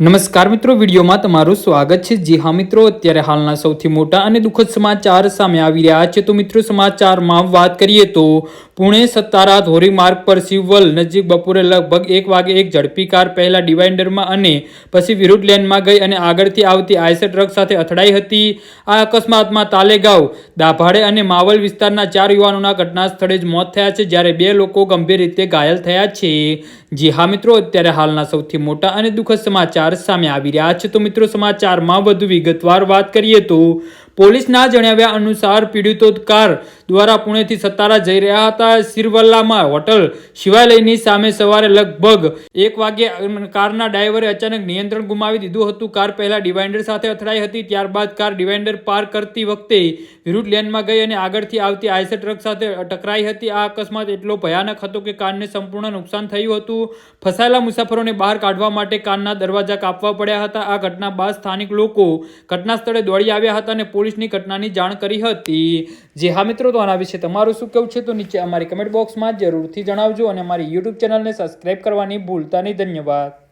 નમસ્કાર મિત્રો, વિડીયોમાં તમારું સ્વાગત છે। જી હા મિત્રો, અત્યારે હાલના સૌથી મોટા અને દુઃખદ સમાચાર સામે આવી રહ્યા છે। તો મિત્રો, સમાચારમાં વાત કરીએ તો પુણે સતારા ધોરીમાર્ગ પર શિવવલ નજીક બપોરે લગભગ 1 વાગે એક ઝડપી કાર પહેલા ડિવાઈડરમાં અને પછી વિરુદ્ધ લેનમાં ગઈ અને આગળથી આવતી આઈસર ટ્રક સાથે અથડાઈ હતી। આ અકસ્માતમાં તાલેગાંવ, દાભાડે અને માવલ વિસ્તારના 4 યુવાનોના ઘટના સ્થળે જ મોત થયા છે, જ્યારે 2 લોકો ગંભીર રીતે ઘાયલ થયા છે। જી હા મિત્રો, અત્યારે હાલના સૌથી મોટા અને દુઃખદ સમાચાર સામે આવી રહ્યા છે। તો મિત્રો, સમાચારમાં વધુ વિગતવાર વાત કરીએ તો પોલીસના જણાવ્યા અનુસાર પીડિતો કાર દ્વારા પુણેથી સતારા જઈ રહ્યા હતા। સિરવલ્લામાં હોટલ શિવાલયની સામે સવારે લગભગ 1 વાગ્યે કારના ડ્રાઈવરે અચાનક નિયંત્રણ ગુમાવી દીધું હતું। કાર પહેલા ડિવાઈડર સાથે અથડાઈ હતી, ત્યારબાદ કાર ડિવાઈડર પાર કરતી વખતે વિરુદ્ધ લેનમાં ગઈ અને આગળથી આવતી આઈસર ટ્રક સાથે ટકરાઈ હતી। આ અકસ્માત એટલો ભયાનક હતો કે કારને સંપૂર્ણ નુકસાન થયું હતું। ફસાયેલા મુસાફરોને બહાર કાઢવા માટે કારના દરવાજા કાપવા પડ્યા હતા। આ ઘટના બાદ સ્થાનિક લોકો ઘટના સ્થળે દોડી આવ્યા હતા અને પોલીસની ઘટનાની જાણ કરી હતી। જે હા મિત્રો, તો આના વિશે તમારું શું કહેવું છે તો નીચે અમારી કમેન્ટ બોક્સમાં જરૂરથી જણાવજો અને અમારી યુટ્યુબ ચેનલને સબસ્ક્રાઇબ કરવાની ભૂલતા નહીં। ધન્યવાદ।